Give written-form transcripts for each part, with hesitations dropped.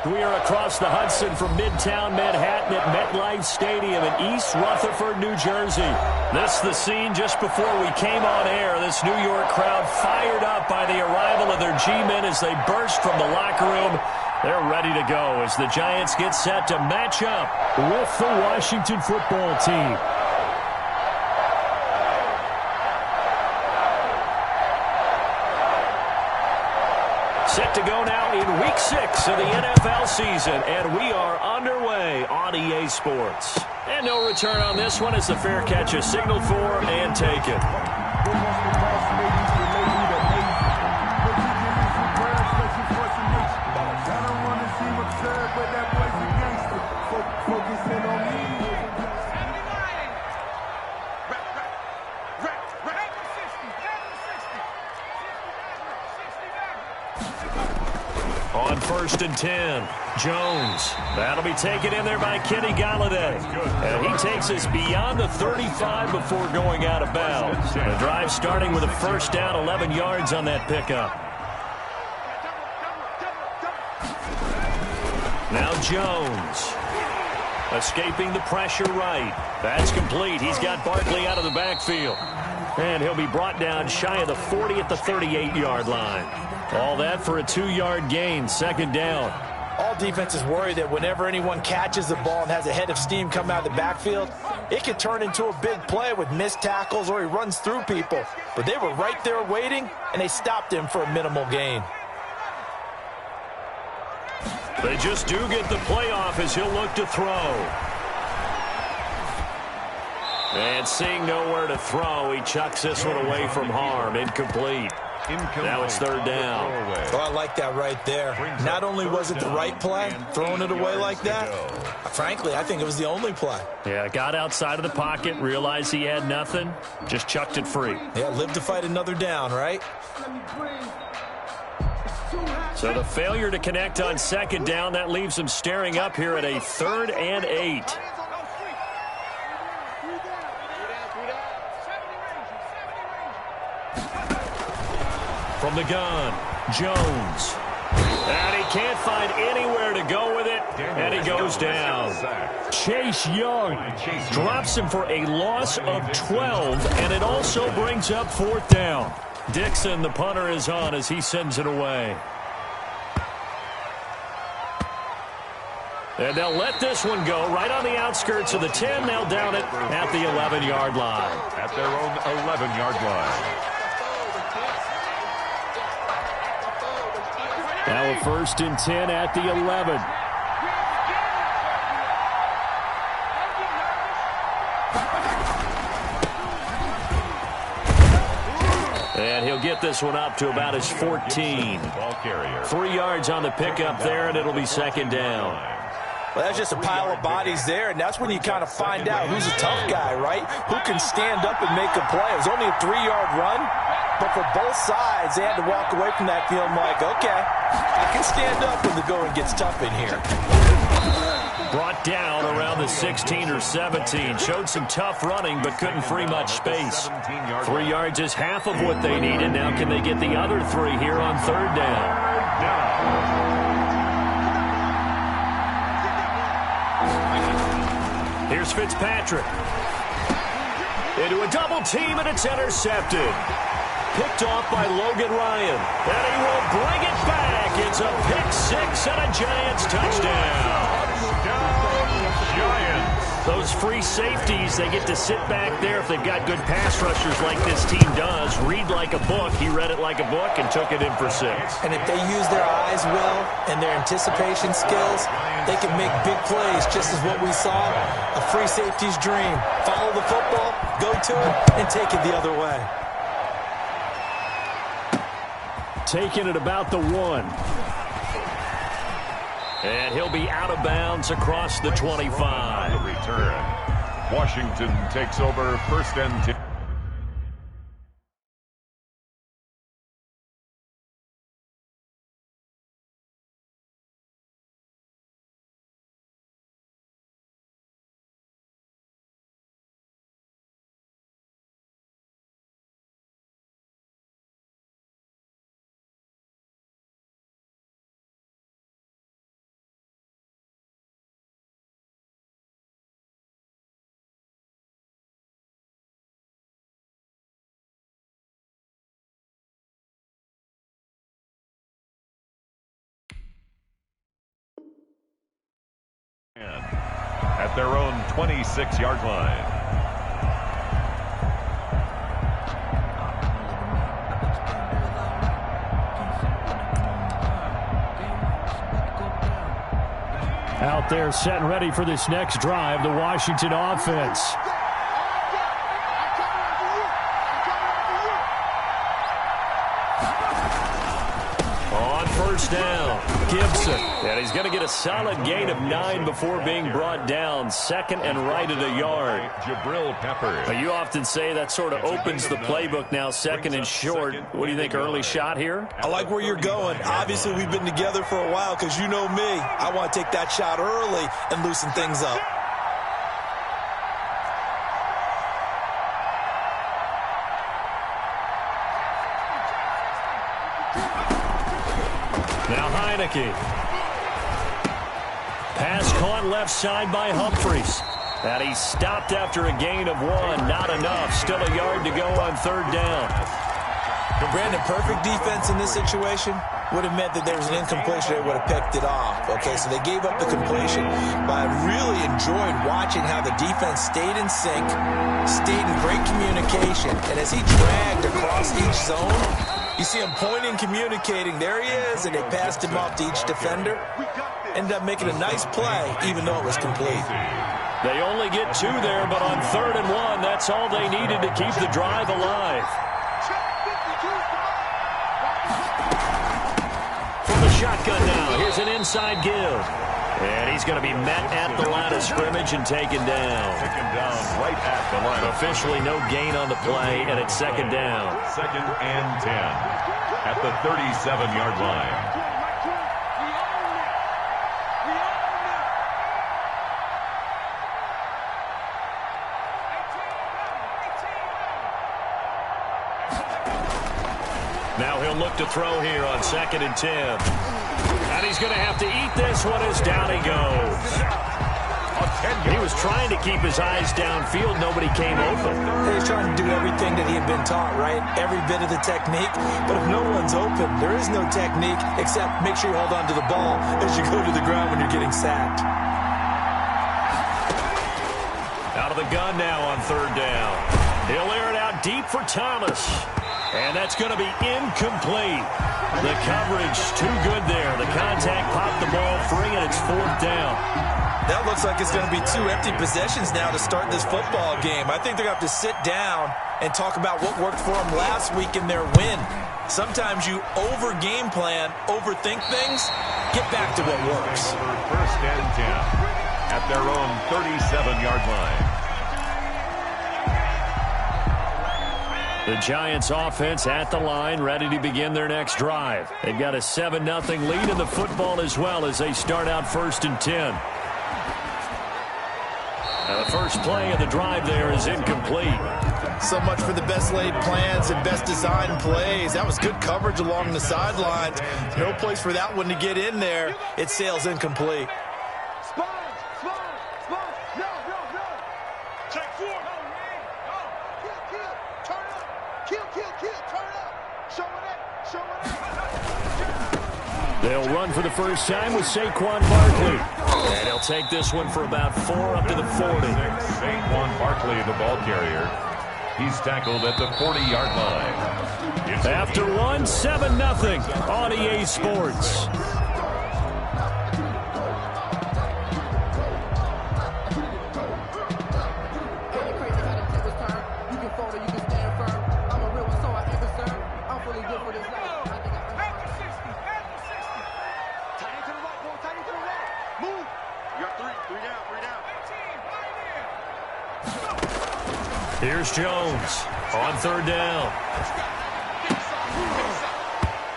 We are across the Hudson from Midtown Manhattan at MetLife Stadium in East Rutherford, New Jersey. This is the scene just before we came on air. This New York crowd fired up by the arrival of their G-men as they burst from the locker room. They're ready to go as the Giants get set to match up with the Washington football team. Set to go now in Week 6 of the NFL season, and we are underway on EA Sports. And no return on this one as the fair catch is signaled for and taken. On 1st and 10, Jones. That'll be taken in there by Kenny Galladay. And he takes us beyond the 35 before going out of bounds. The drive starting with a first down, 11 yards on that pickup. Now Jones. Escaping the pressure right. That's complete. He's got Barkley out of the backfield. And he'll be brought down shy of the 40 at the 38-yard line. All that for a 2-yard gain, second down. All defenses worry that whenever anyone catches the ball and has a head of steam come out of the backfield, it could turn into a big play with missed tackles or he runs through people. But they were right there waiting, and they stopped him for a minimal gain. They just do get the playoff as he'll look to throw. And seeing nowhere to throw, he chucks this one away from harm. Incomplete. Now it's third down. Oh, I like that right there. Not only was it the right play, throwing it away like that, frankly, I think it was the only play. Yeah, got outside of the pocket, realized he had nothing, just chucked it free. Yeah, live to fight another down, right? So the failure to connect on second down, that leaves him staring up here at a 3rd and 8. From the gun, Jones. And he can't find anywhere to go with it, and he goes down. Chase Young drops him for a loss of 12, and it also brings up 4th down. Dixon, the punter, is on as he sends it away. And they'll let this one go right on the outskirts of the 10. They'll down it at the 11-yard line. At their own 11-yard line. Now a 1st and 10 at the 11. And he'll get this one up to about his 14. 3 yards on the pickup there, and it'll be second down. Well, that's just a pile of bodies there, and that's when you kind of find out who's a tough guy, right? Who can stand up and make a play. It was only a 3-yard run, but for both sides, they had to walk away from that feeling like, okay, I can stand up when the going gets tough in here. Brought down around the 16 or 17. Showed some tough running, but couldn't free much space. 3 yards is half of what they needed. Now can they get the other 3 here on third down? Here's Fitzpatrick. Into a double team, and it's intercepted. Picked off by Logan Ryan. And he will bring it back. It's a pick-6 and a Giants touchdown. Giants. Those free safeties, they get to sit back there if they've got good pass rushers like this team does. Read like a book. He read it like a book and took it in for 6. And if they use their eyes well and their anticipation skills, they can make big plays, just as what we saw. A free safety's dream. Follow the football, go to it, and take it the other way. Taking it about the 1. And he'll be out of bounds across the 25. Return. Washington takes over 1st and 10. at their own 26-yard line. Out there set and ready for this next drive, the Washington offense. On first down, Gibson. And he's going to get a solid gain of 9 before being brought down. Second and right at a yard. Jabril Peppers. You often say that sort of opens the playbook now, second and short. What do you think, early shot here? I like where you're going. Obviously, we've been together for a while because you know me. I want to take that shot early and loosen things up. Now Heineke. Pass caught left side by Humphries. And he stopped after a gain of 1. Not enough. Still a yard to go on third down. But Brandon, perfect defense in this situation would have meant that there was an incompletion. They would have picked it off. Okay, so they gave up the completion. But I really enjoyed watching how the defense stayed in sync, stayed in great communication. And as he dragged across each zone, you see him pointing, communicating. There he is, and they passed him off to each defender. Ended up making a nice play, even though it was complete. They only get 2 there, but on third and 1, that's all they needed to keep the drive alive. From the shotgun now, here's an inside give. And he's going to be met at the line of scrimmage and taken down. Taken down right at the line. Officially no gain on the play, and it's second down. Second and 10 at the 37-yard line. Now he'll look to throw here on second and 10. And he's going to have to eat this one as down he goes. He was trying to keep his eyes downfield. Nobody came open. He's trying to do everything that he had been taught, right? Every bit of the technique. But if no one's open, there is no technique except make sure you hold on to the ball as you go to the ground when you're getting sacked. Out of the gun now on third down. He'll air it out deep for Thomas. And that's going to be incomplete. The coverage too good there. The contact popped the ball free, and it's fourth down. That looks like it's going to be 2 empty possessions now to start this football game. I think they're going to have to sit down and talk about what worked for them last week in their win. Sometimes you over-game plan, overthink things, get back to what works. First and 10 at their own 37-yard line. The Giants offense at the line, ready to begin their next drive. They've got a 7-0 lead in the football as well as they start out first and 10. And the first play of the drive there is incomplete. So much for the best laid plans and best designed plays. That was good coverage along the sidelines. No place for that one to get in there. It sails incomplete. They'll run for the first time with Saquon Barkley. And he'll take this one for about 4 up to the 40. Saquon Barkley, the ball carrier. He's tackled at the 40-yard line. After one, 7-0 on EA Sports. Here's Jones on third down.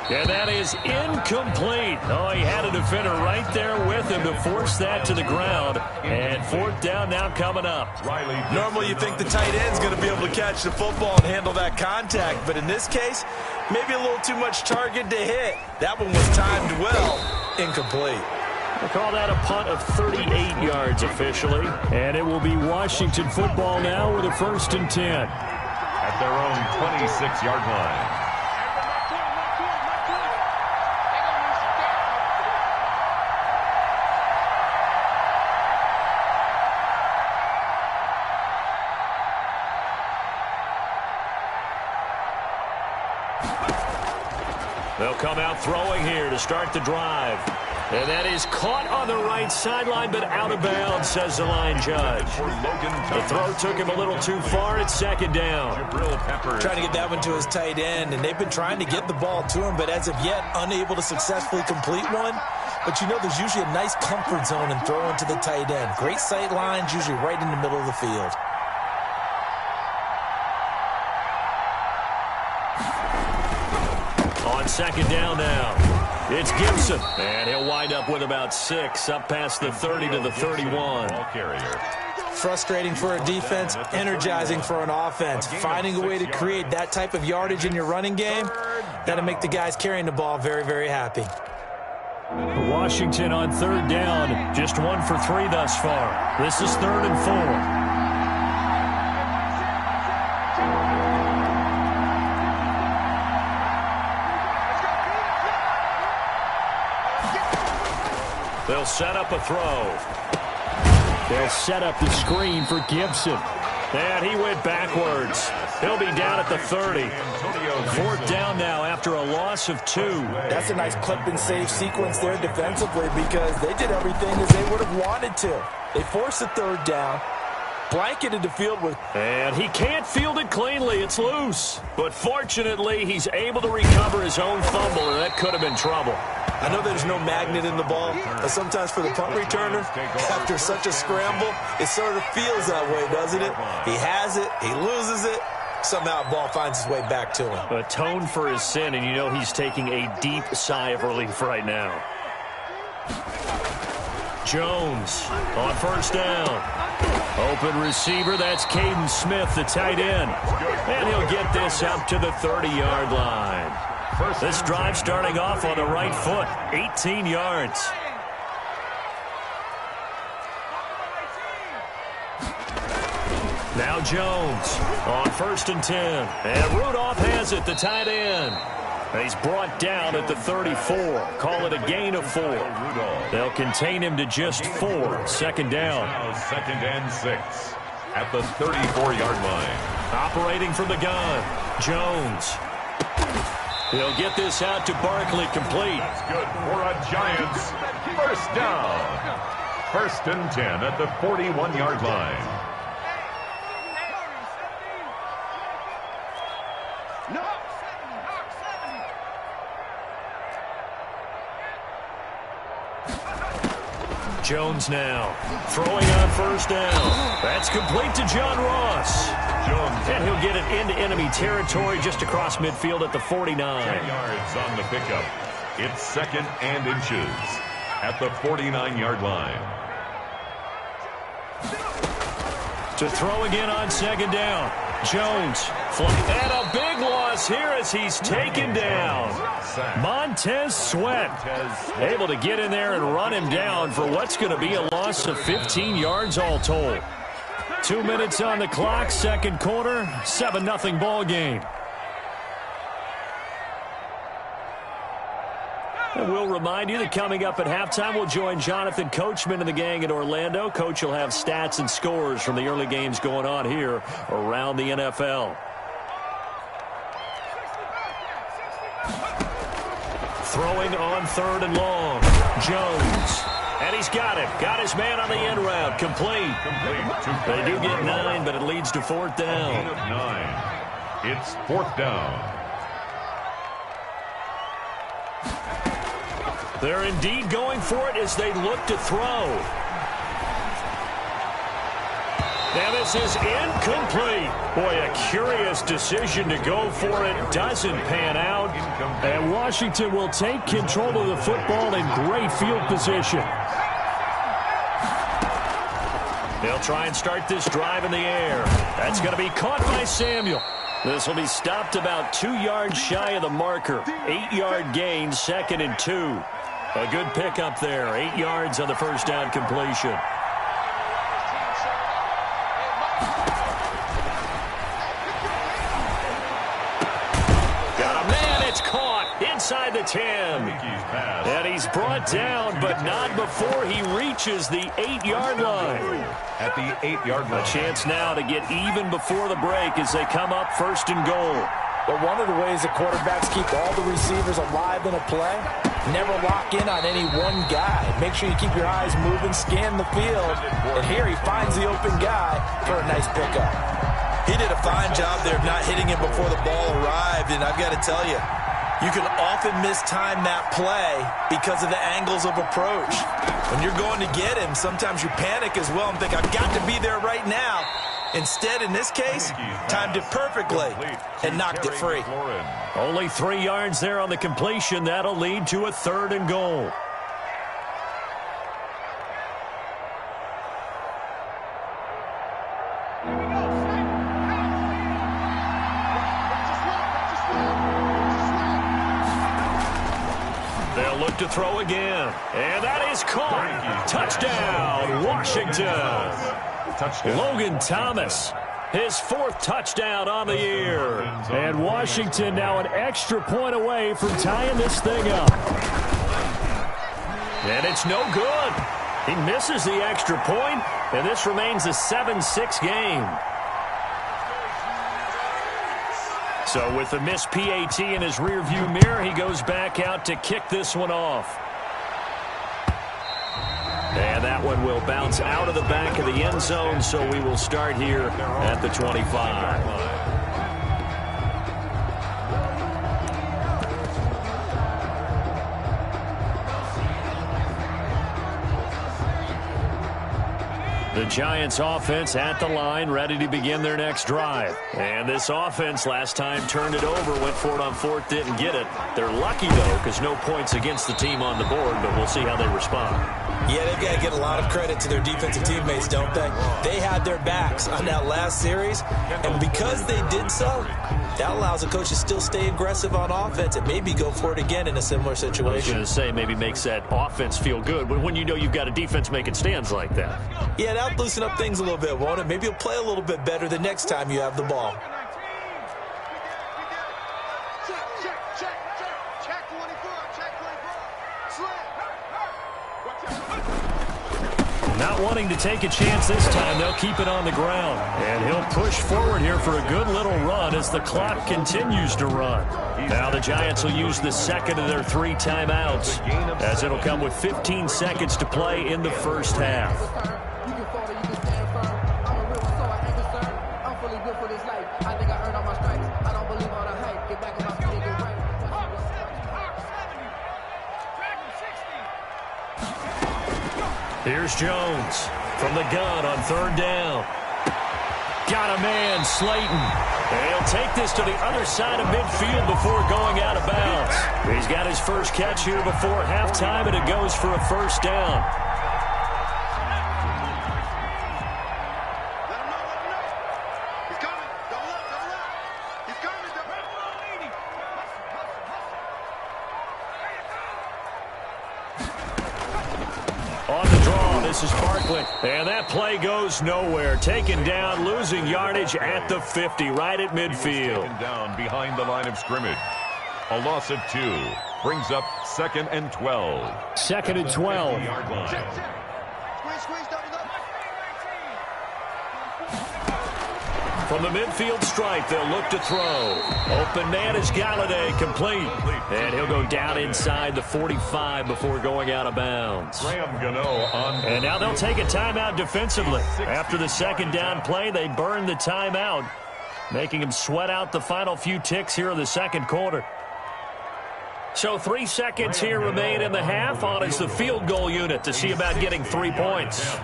And that is incomplete. Oh, he had a defender right there with him to force that to the ground. And fourth down now coming up. Normally you think the tight end's going to be able to catch the football and handle that contact. But in this case, maybe a little too much target to hit. That one was timed well. Incomplete. We'll call that a punt of 38 yards officially. And it will be Washington football now with a first and 10. At their own 26-yard line. They'll come out throwing here to start the drive. And that is caught on the right sideline, but out of bounds, says the line judge. The throw took him a little too far. It's second down. Trying to get that one to his tight end, and they've been trying to get the ball to him, but as of yet, unable to successfully complete one. But you know there's usually a nice comfort zone in throwing to the tight end. Great sight lines, usually right in the middle of the field. On second down now. It's Gibson, and he'll wind up with about 6, up past the 30 to the 31. Frustrating for a defense, energizing for an offense. Finding a way to create that type of yardage in your running game, that'll make the guys carrying the ball very, very happy. Washington on third down, just 1 for 3 thus far. This is 3rd and 4. They'll set up a throw. They'll set up the screen for Gibson. And he went backwards. He'll be down at the 30. 4th down now after a loss of 2. That's a nice clip and save sequence there defensively because they did everything as they would have wanted to. They forced the 3rd down, blanketed the field with... And he can't field it cleanly. It's loose. But fortunately, he's able to recover his own fumble, and that could have been trouble. I know there's no magnet in the ball, but sometimes for the punt returner, after such a scramble, it sort of feels that way, doesn't it? He has it, he loses it, somehow the ball finds its way back to him. Atone for his sin, and you know he's taking a deep sigh of relief right now. Jones on 1st down. Open receiver, that's Caden Smith, the tight end. And he'll get this up to the 30-yard line. This drive starting off on the right foot, 18 yards. Now Jones on 1st and 10. And Rudolph has it, the tight end. He's brought down at the 34. Call it a gain of 4. They'll contain him to just 4. 2nd down. Now 2nd and 6 at the 34-yard line. Operating from the gun, Jones. He'll get this out to Barkley, complete. That's good for a Giants 1st down. 1st and 10 at the 41-yard line. Jones now throwing on 1st down. That's complete to John Ross. And he'll get it into enemy territory just across midfield at the 49. 10 yards on the pickup. It's 2nd and inches at the 49-yard line. To throw again on 2nd down. Jones. And a big loss here as he's taken down. Montez Sweat able to get in there and run him down for what's going to be a loss of 15 yards all told. 2 minutes on the clock, 2nd quarter, 7-0 ball game. And we'll remind you that coming up at halftime, we'll join Jonathan Coachman and the gang in Orlando. Coach will have stats and scores from the early games going on here around the NFL. Throwing on 3rd and long. Jones. And he's got it. Got his man on the end route. Complete. They do get 9, but it leads to 4th down. 9. It's 4th down. They're indeed going for it as they look to throw. And this is incomplete. Boy, a curious decision to go for it. Doesn't pan out. And Washington will take control of the football in great field position. They'll try and start this drive in the air. That's going to be caught by Samuel. This will be stopped about 2 yards shy of the marker. 8-yard gain, 2nd and 2. A good pickup there. 8 yards on the 1st down completion. Got a man. It's caught inside the 10. And he's brought down, but not before he reaches the 8-yard line. At the 8-yard line. A chance now to get even before the break as they come up 1st and goal. Well, one of the ways that quarterbacks keep all the receivers alive in a play, never lock in on any one guy. Make sure you keep your eyes moving, scan the field, and here he finds the open guy for a nice pickup. He did a fine job there of not hitting him before the ball arrived, and I've got to tell you, you can often mistime that play because of the angles of approach. When you're going to get him, sometimes you panic as well and think, I've got to be there right now. Instead, in this case, timed it perfectly and knocked it free. Only 3 yards there on the completion. That'll lead to a 3rd and goal. They'll look to throw again. And that is caught. Touchdown, Washington. Touchdown. Logan Thomas, his 4th touchdown on the year. And Washington now an extra point away from tying this thing up. And it's no good. He misses the extra point, and this remains a 7-6 game. So with the missed PAT in his rearview mirror, he goes back out to kick this one off. And that one will bounce out of the back of the end zone, so we will start here at the 25. The Giants offense at the line, ready to begin their next drive. And this offense last time turned it over, went for it on 4th, didn't get it. They're lucky, though, because no points against the team on the board, but we'll see how they respond. Yeah, they've got to get a lot of credit to their defensive teammates, don't they? They had their backs on that last series, and because they did so, that allows the coach to still stay aggressive on offense and maybe go for it again in a similar situation. I was going to say maybe makes that offense feel good, but when you know you've got a defense making stands like that. Yeah, that'll loosen up things a little bit, won't it? Maybe you'll play a little bit better the next time you have the ball. Not wanting to take a chance this time, they'll keep it on the ground. And he'll push forward here for a good little run as the clock continues to run. Now the Giants will use the second of their 3 timeouts, as it'll come with 15 seconds to play in the first half. Here's Jones from the gun on 3rd down. Got a man, Slayton. And he'll take this to the other side of midfield before going out of bounds. He's got his first catch here before halftime, and it goes for a 1st down. This is Barkley, and that play goes nowhere. Taken down, losing yardage at the 50, right at midfield. Taken down behind the line of scrimmage. A loss of 2 brings up 2nd and 12. 2nd and 12. From the midfield stripe, they'll look to throw. Open man is Galladay, complete. And he'll go down inside the 45 before going out of bounds. And now they'll take a timeout defensively. After the 2nd down play, they burn the timeout, making them sweat out the final few ticks here in the 2nd quarter. So 3 seconds here remain in the half on as the field goal unit to see about getting 3 points.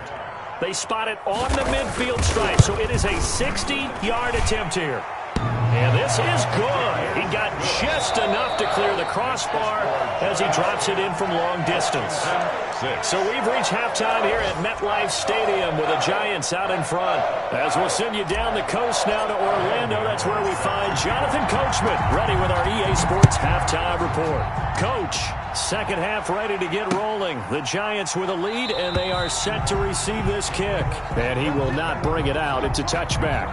They spot it on the midfield stripe, so it is a 60-yard attempt here. And this is good. He got just enough to clear the crossbar as he drops it in from long distance. So we've reached halftime here at MetLife Stadium with the Giants out in front. As we'll send you down the coast now to Orlando, that's where we find Jonathan Coachman ready with our EA Sports halftime report. Coach, 2nd half ready to get rolling. The Giants with a lead, and they are set to receive this kick. And he will not bring it out. It's a touchback.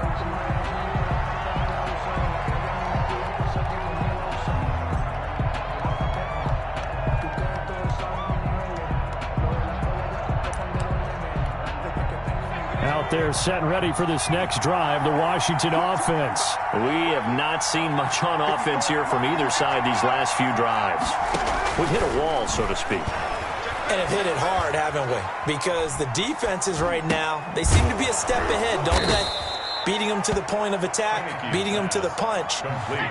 out there set and ready for this next drive, the Washington offense. We have not seen much on offense here from either side these last few drives. We've hit a wall, so to speak. And have hit it hard, haven't we? Because the defenses right now, they seem to be a step ahead, don't they? Beating them to the point of attack, beating them to the punch.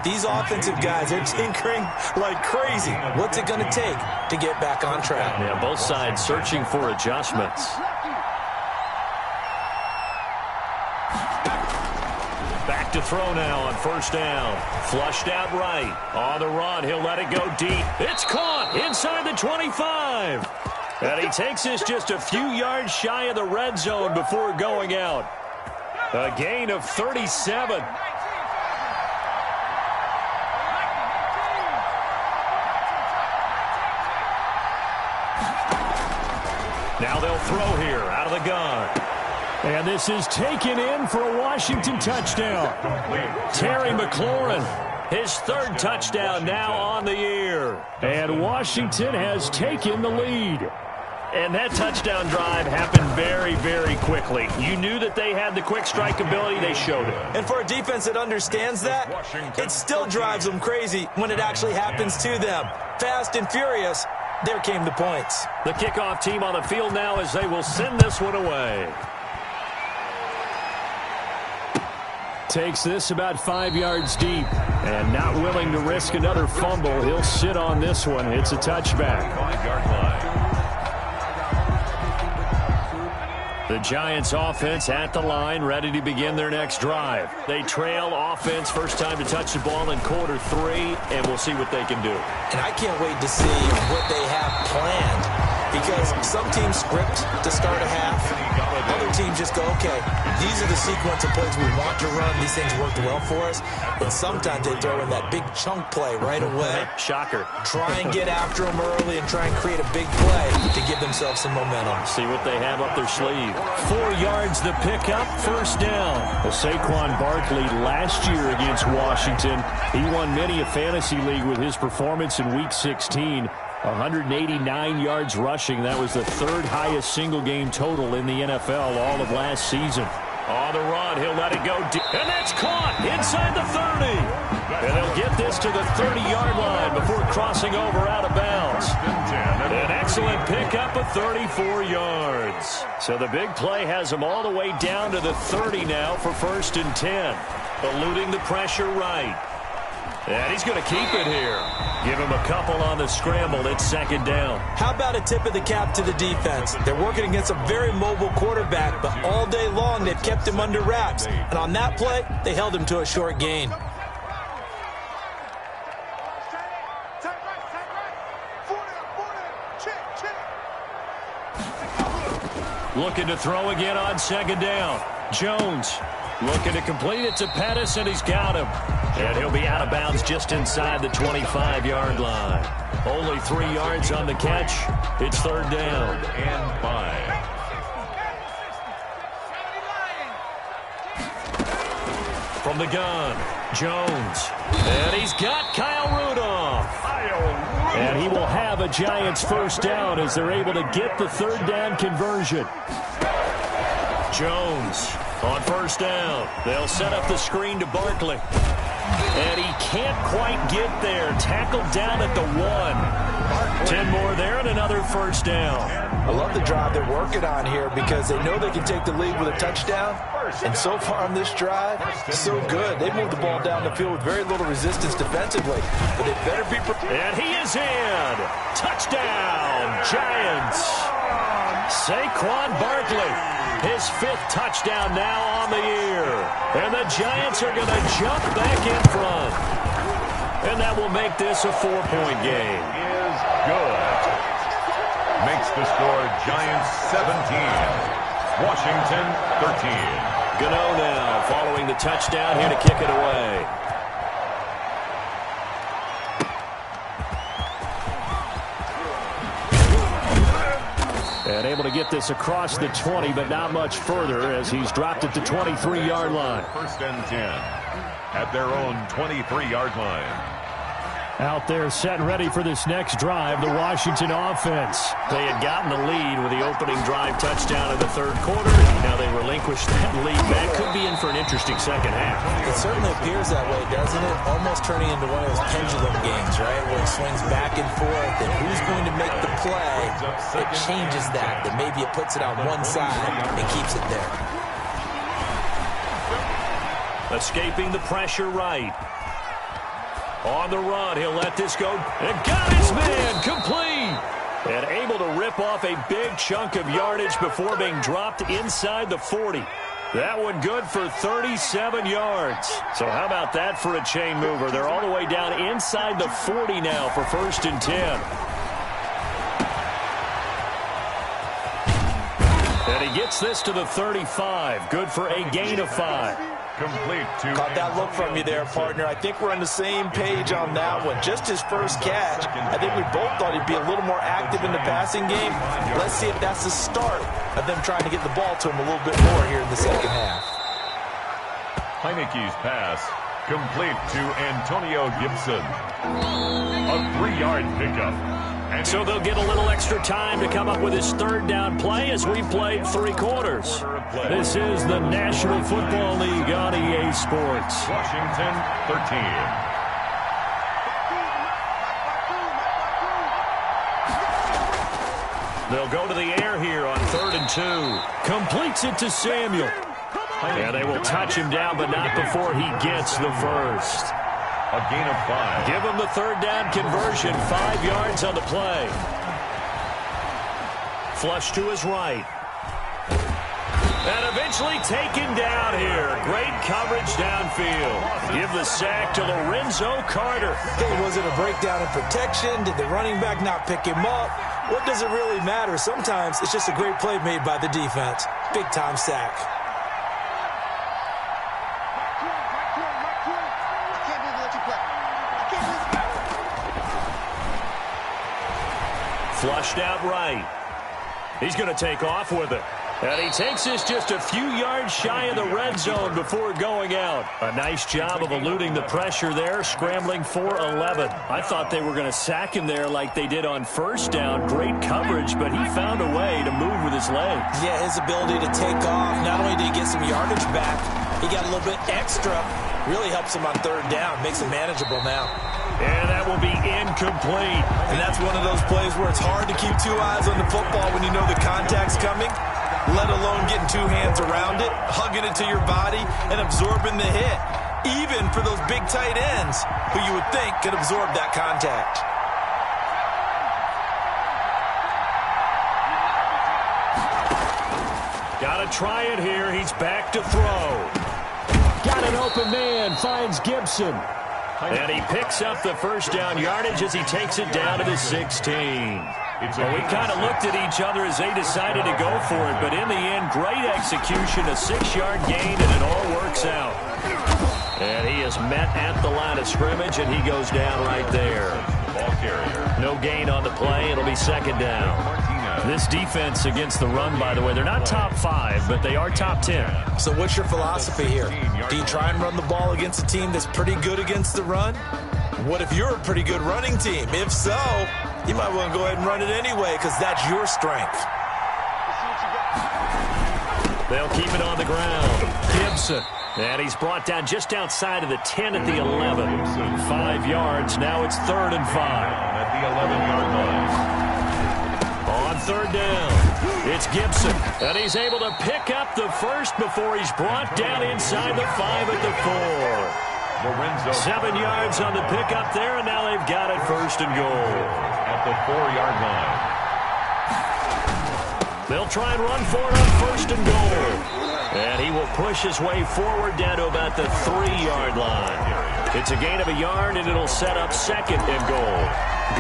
These offensive guys, they're tinkering like crazy. What's it going to take to get back on track? Yeah, both sides searching for adjustments. Back to throw now on first down. Flushed out right. On the run, he'll let it go deep. It's caught inside the 25. And he takes this just a few yards shy of the red zone before going out. A gain of 37. Now they'll throw here out of the gun. And this is taken in for a Washington touchdown. Terry McLaurin, his third touchdown now on the year. And Washington has taken the lead. And that touchdown drive happened very, very quickly. You knew that they had the quick strike ability. They showed it. And for a defense that understands that, it still drives them crazy when it actually happens to them. Fast and furious, there came the points. The kickoff team on the field now as they will send this one away. Takes this about 5 yards deep. And not willing to risk another fumble, he'll sit on this one. It's a touchback. 5-yard line. The Giants offense at the line, ready to begin their next drive. They trail offense, first time to touch the ball in quarter 3, and we'll see what they can do. And I can't wait to see what they have planned. Because some teams script to start a half. Other teams just go, okay, these are the sequence of plays we want to run. These things worked well for us. And sometimes they throw in that big chunk play right away. Shocker. Try and get after them early and try and create a big play to give themselves some momentum. See what they have up their sleeve. 4 yards the pickup, first down. Well, Saquon Barkley last year against Washington, he won many a fantasy league with his performance in Week 16. 189 yards rushing. That was the third highest single game total in the NFL all of last season. On the run, he'll let it go deep. And that's caught inside the 30. And they'll get this to the 30-yard line before crossing over out of bounds. An excellent pickup of 34 yards. So the big play has them all the way down to the 30 now for 1st and 10. Eluding the pressure right. And he's going to keep it here. Give him a couple on the scramble. It's 2nd down. How about a tip of the cap to the defense? They're working against a very mobile quarterback, but all day long they've kept him under wraps. And on that play, they held him to a short gain. Looking to throw again on 2nd down. Jones looking to complete it to Pettis, and he's got him. And he'll be out of bounds just inside the 25-yard line. Only 3 yards on the catch. It's 3rd down. And 5. From the gun, Jones. And he's got Kyle Rudolph. And he will have a Giants first down as they're able to get the 3rd down conversion. Jones on first down. They'll set up the screen to Barkley. And he can't quite get there. Tackled down at the 1. 10 more there and another first down. I love the drive they're working on here because they know they can take the lead with a touchdown. And so far on this drive, so good. They moved the ball down the field with very little resistance defensively. But they better be prepared. And he is in. Touchdown, Giants. Saquon Barkley, his 5th touchdown now on the year. And the Giants are going to jump back in front. And that will make this a 4-point game. Is good. Makes the score Giants 17. Washington 13. Gano now following the touchdown here to kick it away. And able to get this across the 20, but not much further as he's dropped it to 23-yard line. 1st and 10 at their own 23-yard line. Out there set and ready for this next drive, the Washington offense. They had gotten the lead with the opening drive touchdown in the third quarter. Now they relinquished that lead. That could be in for an interesting second half. It certainly appears that way, doesn't it? Almost turning into one of those pendulum games, right, where it swings back and forth, and who's going to make the play that changes that maybe it puts it on one side and keeps it there. Escaping the pressure right. On the run, he'll let this go. And got his man, complete. And able to rip off a big chunk of yardage before being dropped inside the 40. That one good for 37 yards. So how about that for a chain mover? They're all the way down inside the 40 now for 1st and 10. And he gets this to the 35. Good for a gain of 5. Complete to Caught that look from you there, partner. I think we're on the same page on that one. Just his first catch. I think we both thought he'd be a little more active in the passing game. Let's see if that's the start of them trying to get the ball to him a little bit more here in the second half. Heineke's pass. Complete to Antonio Gibson. A 3-yard pickup. And So they'll get a little extra time to come up with his third down play as we played 3 quarters. This is the National Football League on EA Sports. Washington 13. They'll go to the air here on 3rd and 2. Completes it to Samuel. And they will touch him down, but not before he gets the first. A gain of 5. Give him the third down conversion, 5 yards on the play. Flush to his right. And eventually taken down here. Great coverage downfield. Give the sack to Lorenzo Carter. Hey, was it a breakdown in protection? Did the running back not pick him up? What does it really matter? Sometimes it's just a great play made by the defense. Big-time sack. Flushed out right. He's going to take off with it. And he takes this just a few yards shy of the red zone before going out. A nice job of eluding the pressure there, scrambling for 11. I thought they were going to sack him there like they did on first down. Great coverage, but he found a way to move with his legs. Yeah, his ability to take off. Not only did he get some yardage back, he got a little bit extra. Really helps him on third down. Makes it manageable now. And that will be incomplete. And that's one of those plays where it's hard to keep 2 eyes on the football when you know the contact's coming, let alone getting 2 hands around it, hugging it to your body, and absorbing the hit. Even for those big tight ends who you would think could absorb that contact. Got to try it here. He's back to throw. Got an open man. Finds Gibson. And he picks up the first down yardage as he takes it down to the 16. Well, we kind of looked at each other as they decided to go for it, but in the end, great execution, a 6-yard gain, and it all works out. And he is met at the line of scrimmage, and he goes down right there. Ball carrier. No gain on the play. It'll be second down. This defense against the run, by the way, they're not top 5, but they are top 10. So what's your philosophy here? Do you try and run the ball against a team that's pretty good against the run? What if you're a pretty good running team? If so, you might want to go ahead and run it anyway because that's your strength. They'll keep it on the ground. Gibson. And he's brought down just outside of the 10 at the 11. 5 yards. Now it's 3rd and 5. At the 11-yard line. On 3rd down, it's Gibson. And he's able to pick up the first before he's brought down inside the 5 at the 4. Lorenzo 7 yards on the pickup there, and now they've got it 1st and goal. at the 4-yard line. They'll try and run for it on 1st and goal. And he will push his way forward down to about the 3-yard line. It's a gain of a yard, and it'll set up 2nd and goal.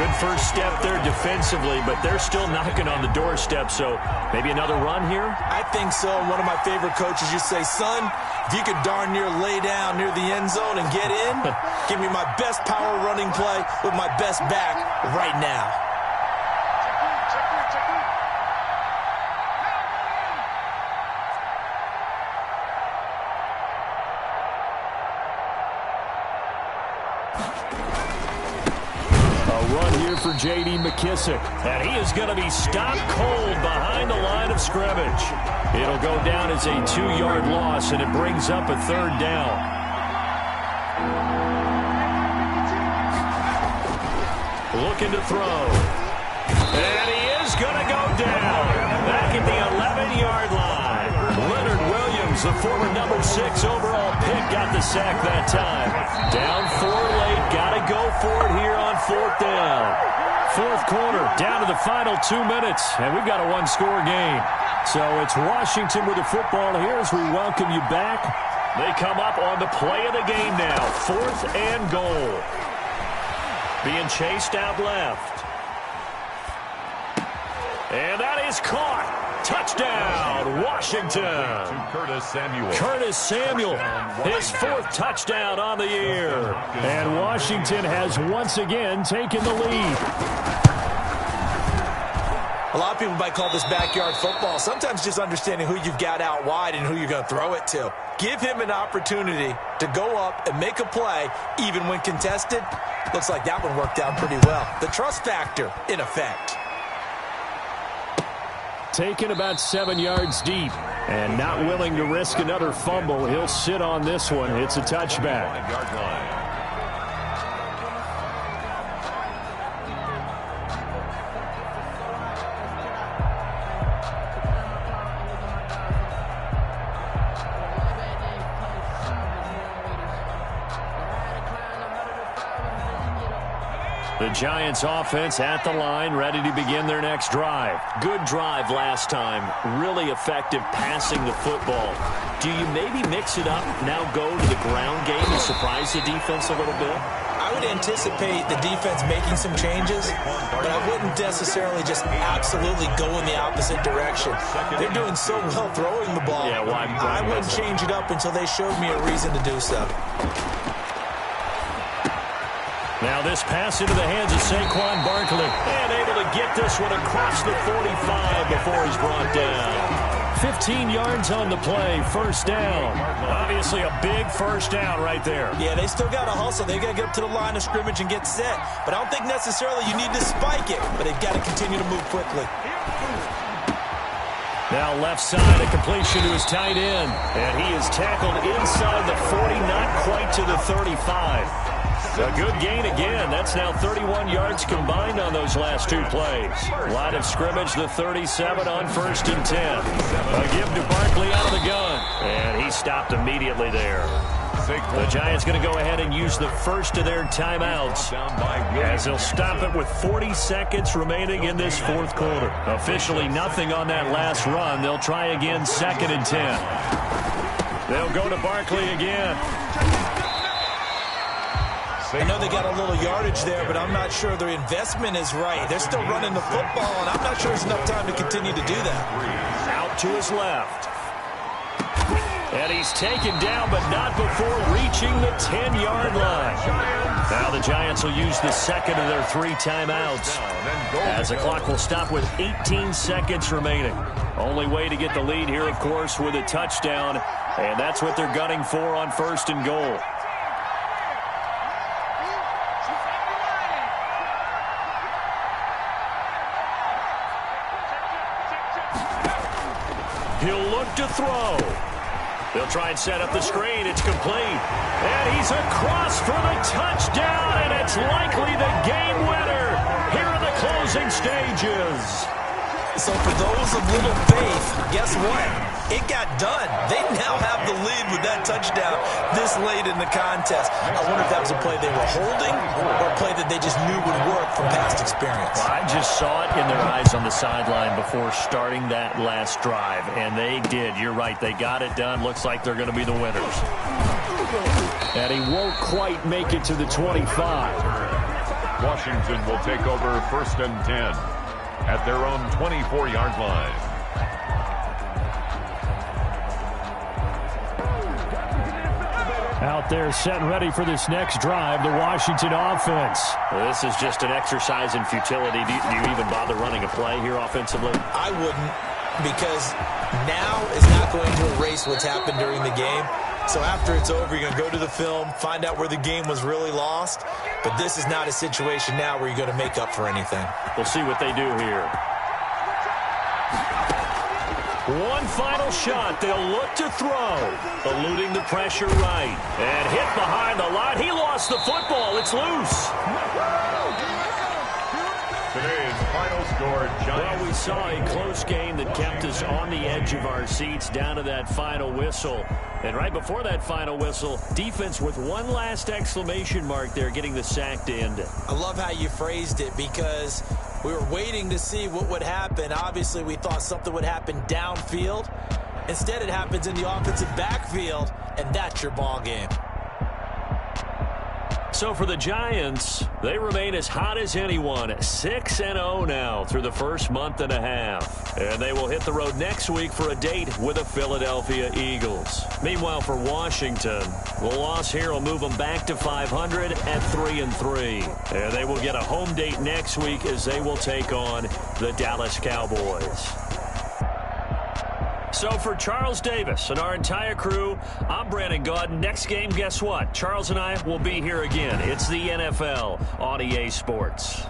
Good first step there defensively, but they're still knocking on the doorstep, so maybe another run here? I think so. One of my favorite coaches used to say, son, if you could darn near lay down near the end zone and get in, give me my best power running play with my best back right now. A run here for J.D. McKissick. And he is going to be stopped cold behind the line of scrimmage. It'll go down as a 2-yard loss, and it brings up a 3rd down. Looking to throw. And he is going to go down. Back at the 11-yard line. Leonard Williams, the former number 6 overall pick, got the sack that time. Down 4 late. Got to go for it here on 4th down. 4th quarter, down to the final 2 minutes, and we've got a 1-score game. So it's Washington with the football here as we welcome you back. They come up on the play of the game now. 4th and goal. Being chased out left. And that is caught. Touchdown, Washington. To Curtis Samuel. Curtis Samuel, his 4th touchdown on the year. And Washington has once again taken the lead. A lot of people might call this backyard football. Sometimes just understanding who you've got out wide and who you're going to throw it to. Give him an opportunity to go up and make a play, even when contested. Looks like that one worked out pretty well. The trust factor, in effect. Taken about 7 yards deep and not willing to risk another fumble. He'll sit on this one. It's a touchback. Yard line. The Giants offense at the line, ready to begin their next drive. Good drive last time. Really effective passing the football. Do you maybe mix it up, now go to the ground game and surprise the defense a little bit? I would anticipate the defense making some changes, but I wouldn't necessarily just absolutely go in the opposite direction. They're doing so well throwing the ball. Yeah, I wouldn't change it up until they showed me a reason to do so. Now this pass into the hands of Saquon Barkley. And able to get this one across the 45 before he's brought down. 15 yards on the play, 1st down. Obviously a big 1st down right there. Yeah, they still got to hustle. They got to get up to the line of scrimmage and get set. But I don't think necessarily you need to spike it. But they've got to continue to move quickly. Now left side, a completion to his tight end. And he is tackled inside the 40, not quite to the 35. A good gain again. That's now 31 yards combined on those last 2 plays. Line of scrimmage, the 37 on 1st and 10. A give to Barkley out of the gun. And he stopped immediately there. The Giants going to go ahead and use the first of their timeouts as they'll stop it with 40 seconds remaining in this 4th quarter. Officially nothing on that last run. They'll try again 2nd and 10. They'll go to Barkley again. I know they got a little yardage there, but I'm not sure their investment is right. They're still running the football, and I'm not sure there's enough time to continue to do that. Out to his left. And he's taken down, but not before reaching the 10-yard line. Now the Giants will use the 2nd of their 3 timeouts, as the clock will stop with 18 seconds remaining. Only way to get the lead here, of course, with a touchdown, and that's what they're gunning for on 1st and goal. He'll look to throw. They'll try and set up the screen. It's complete. And he's across for the touchdown, and it's likely the game winner here in the closing stages. So for those of little faith, guess what? It got done. They now have the lead with that touchdown this late in the contest. I wonder if that was a play they were holding or a play that they just knew would work from past experience. Well, I just saw it in their eyes on the sideline before starting that last drive, and they did. You're right. They got it done. Looks like they're going to be the winners. And he won't quite make it to the 25. Washington will take over 1st and 10 at their own 24-yard line. Out there set and ready for this next drive, the Washington offense. Well, this is just an exercise in futility. Do you even bother running a play here offensively? I wouldn't, because now is not going to erase what's happened during the game. So after it's over, you're going to go to the film, find out where the game was really lost. But this is not a situation now where you're going to make up for anything. We'll see what they do here. One final shot. They'll look to throw. Eluding the pressure right. And hit behind the line. He lost the football. It's loose. Today's final score, Giants. Well, we saw a close game that kept us on the edge of our seats down to that final whistle. And right before that final whistle, defense with one last exclamation mark there, getting the sack to end it. I love how you phrased it because we were waiting to see what would happen. Obviously, we thought something would happen downfield. Instead, it happens in the offensive backfield, and that's your ball game. So for the Giants, they remain as hot as anyone, 6-0 now through the first month and a half. And they will hit the road next week for a date with the Philadelphia Eagles. Meanwhile, for Washington, the loss here will move them back to 500 at 3-3. And they will get a home date next week as they will take on the Dallas Cowboys. So for Charles Davis and our entire crew, I'm Brandon Gaudin. Next game, guess what? Charles and I will be here again. It's the NFL on EA Sports.